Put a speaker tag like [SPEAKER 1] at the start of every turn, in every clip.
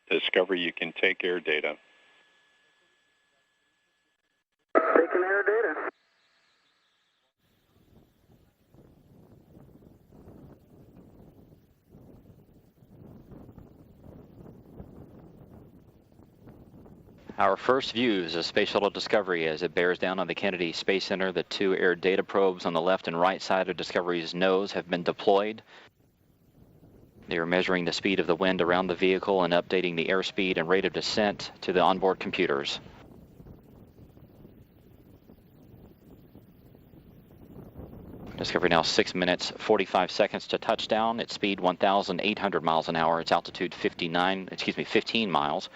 [SPEAKER 1] Discovery, you can take air data.
[SPEAKER 2] Taking air data.
[SPEAKER 3] Our first views of Space Shuttle Discovery as it bears down on the Kennedy Space Center. The two air data probes on the left and right side of Discovery's nose have been deployed. They are measuring the speed of the wind around the vehicle and updating the airspeed and rate of descent to the onboard computers. Discovery now 6 minutes, 45 seconds to touchdown. Its speed 1,800 miles an hour. Its altitude 15 miles.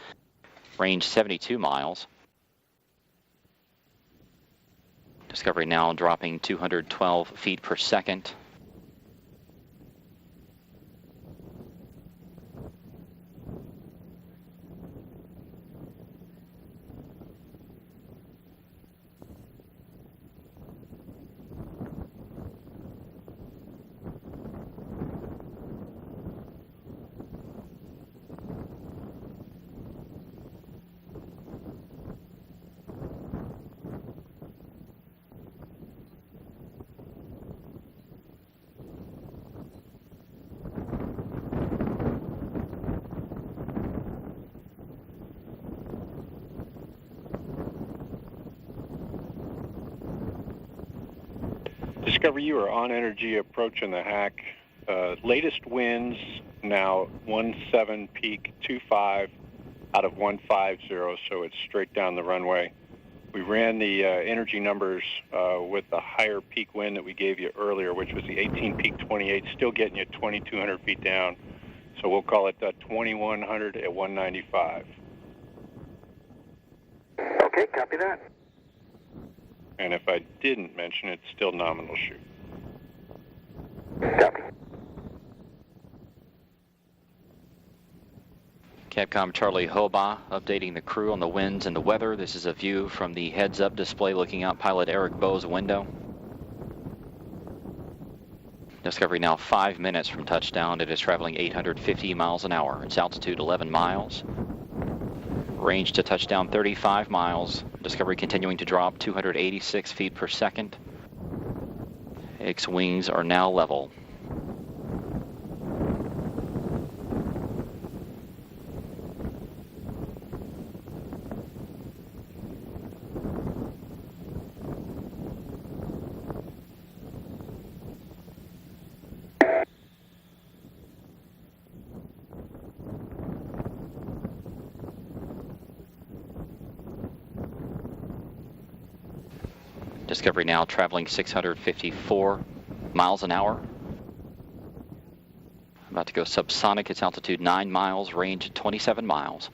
[SPEAKER 3] Range 72 miles. Discovery now dropping 212 feet per second.
[SPEAKER 1] Discovery, you are on energy approaching the hack. Latest winds now 17 peak 25 out of 150, so it's straight down the runway. We ran the energy numbers with the higher peak wind that we gave you earlier, which was the 18 peak 28, still getting you 2,200 feet down. So we'll call it 2,100 at 195.
[SPEAKER 2] Okay, copy that.
[SPEAKER 1] And if I didn't mention it, still nominal shoot.
[SPEAKER 2] Copy.
[SPEAKER 3] Capcom Charlie Hoba updating the crew on the winds and the weather. This is a view from the heads-up display looking out pilot Eric Bowe's window. Discovery now 5 minutes from touchdown. It is traveling 850 miles an hour. Its altitude 11 miles. Range to touchdown 35 miles. Discovery continuing to drop 286 feet per second. Its wings are now level. Discovery now traveling 654 miles an hour. About to go subsonic. Its altitude 9 miles, range 27 miles.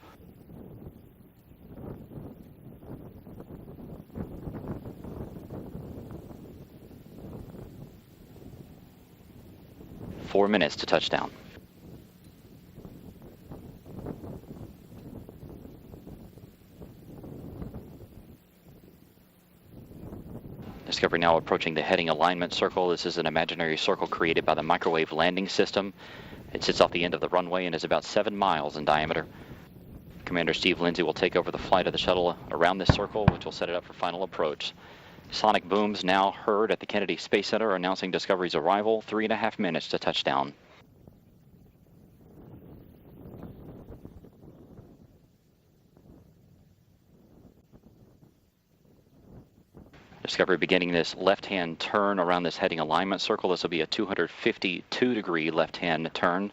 [SPEAKER 3] Four minutes to touchdown. Discovery now approaching the heading alignment circle. This is an imaginary circle created by the microwave landing system. It sits off the end of the runway and is about 7 miles in diameter. Commander Steve Lindsay will take over the flight of the shuttle around this circle, which will set it up for final approach. Sonic booms now heard at the Kennedy Space Center announcing Discovery's arrival, 3.5 minutes to touchdown. Discovery beginning this left-hand turn around this heading alignment circle. This will be a 252-degree left-hand turn.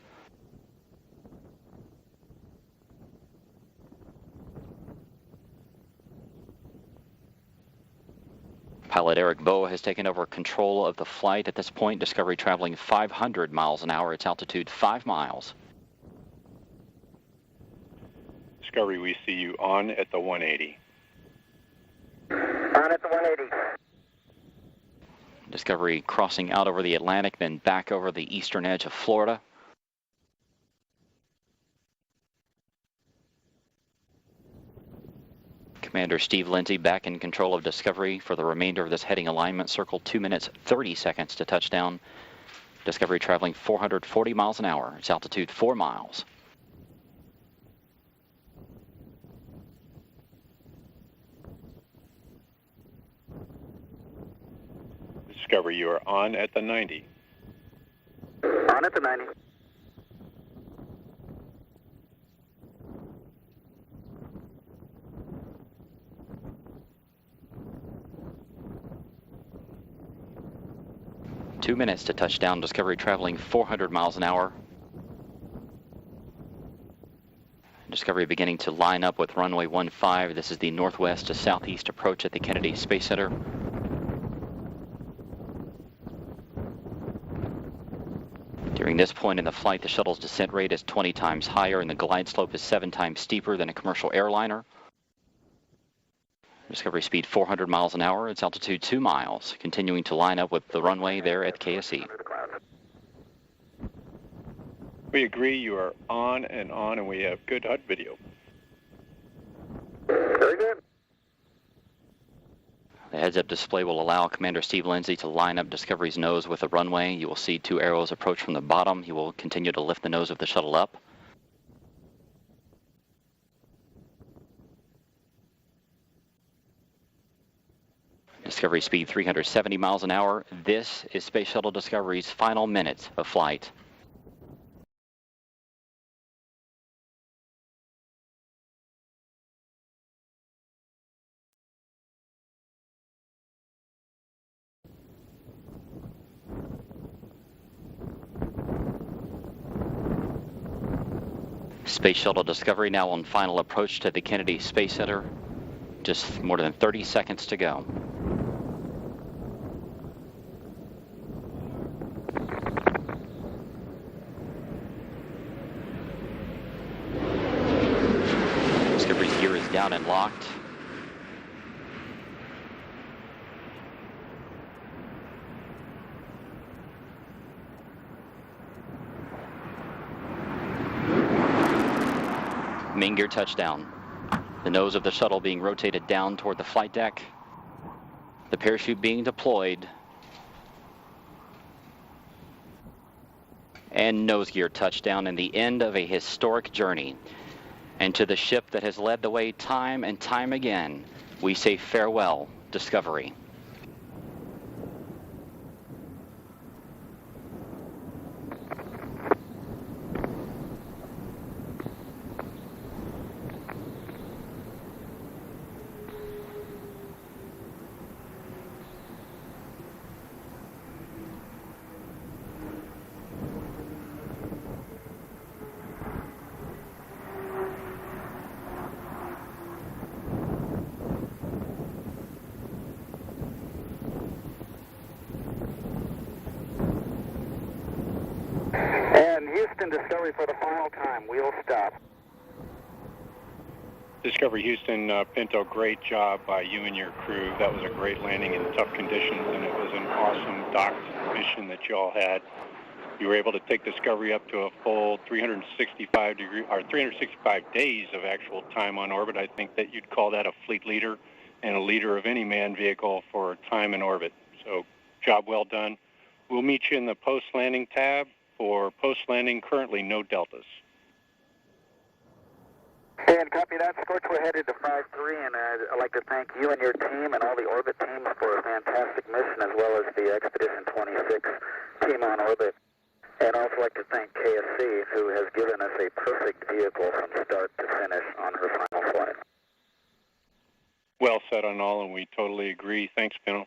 [SPEAKER 3] Pilot Eric Bowe has taken over control of the flight. At this point, Discovery traveling 500 miles an hour. Its altitude 5 miles.
[SPEAKER 1] Discovery, we see you on at the 180.
[SPEAKER 2] On at the 180.
[SPEAKER 3] Discovery crossing out over the Atlantic, then back over the eastern edge of Florida. Commander Steve Lindsay back in control of Discovery for the remainder of this heading alignment circle. 2 minutes, 30 seconds to touchdown. Discovery traveling 440 miles an hour. Its altitude 4 miles.
[SPEAKER 1] Discovery, you are on at the 90.
[SPEAKER 2] On at the 90.
[SPEAKER 3] Two minutes to touchdown. Discovery traveling 400 miles an hour. Discovery beginning to line up with runway 15. This is the northwest to southeast approach at the Kennedy Space Center. During this point in the flight, the shuttle's descent rate is 20 times higher and the glide slope is 7 times steeper than a commercial airliner. Discovery speed 400 miles an hour, its altitude 2 miles, continuing to line up with the runway there at KSE.
[SPEAKER 1] We agree, you are on, and we have good HUD video.
[SPEAKER 2] Very good.
[SPEAKER 3] The heads-up display will allow Commander Steve Lindsay to line up Discovery's nose with the runway. You will see 2 arrows approach from the bottom. He will continue to lift the nose of the shuttle up. Discovery speed 370 miles an hour. This is Space Shuttle Discovery's final minutes of flight. Space Shuttle Discovery now on final approach to the Kennedy Space Center. Just more than 30 seconds to go. Discovery's gear is down and locked. Main gear touchdown. The nose of the shuttle being rotated down toward the flight deck. The parachute being deployed. And nose gear touchdown and the end of a historic journey. And to the ship that has led the way time and time again, we say farewell, Discovery.
[SPEAKER 2] And Houston Discovery for the final time. We'll stop.
[SPEAKER 1] Discovery Houston, Pinto, great job by you and your crew. That was a great landing in tough conditions, and it was an awesome docked mission that you all had. You were able to take Discovery up to a full 365 days of actual time on orbit. I think that you'd call that a fleet leader and a leader of any manned vehicle for time in orbit. So, job well done. We'll meet you in the post-landing tab. For post-landing, currently no deltas.
[SPEAKER 2] And copy that. Scorch, we're headed to 5-3, and I'd like to thank you and your team and all the orbit teams for a fantastic mission, as well as the Expedition 26 team on orbit. And I'd also like to thank KSC, who has given us a perfect vehicle from start to finish on her final flight.
[SPEAKER 1] Well said on all, and we totally agree. Thanks, Pinto.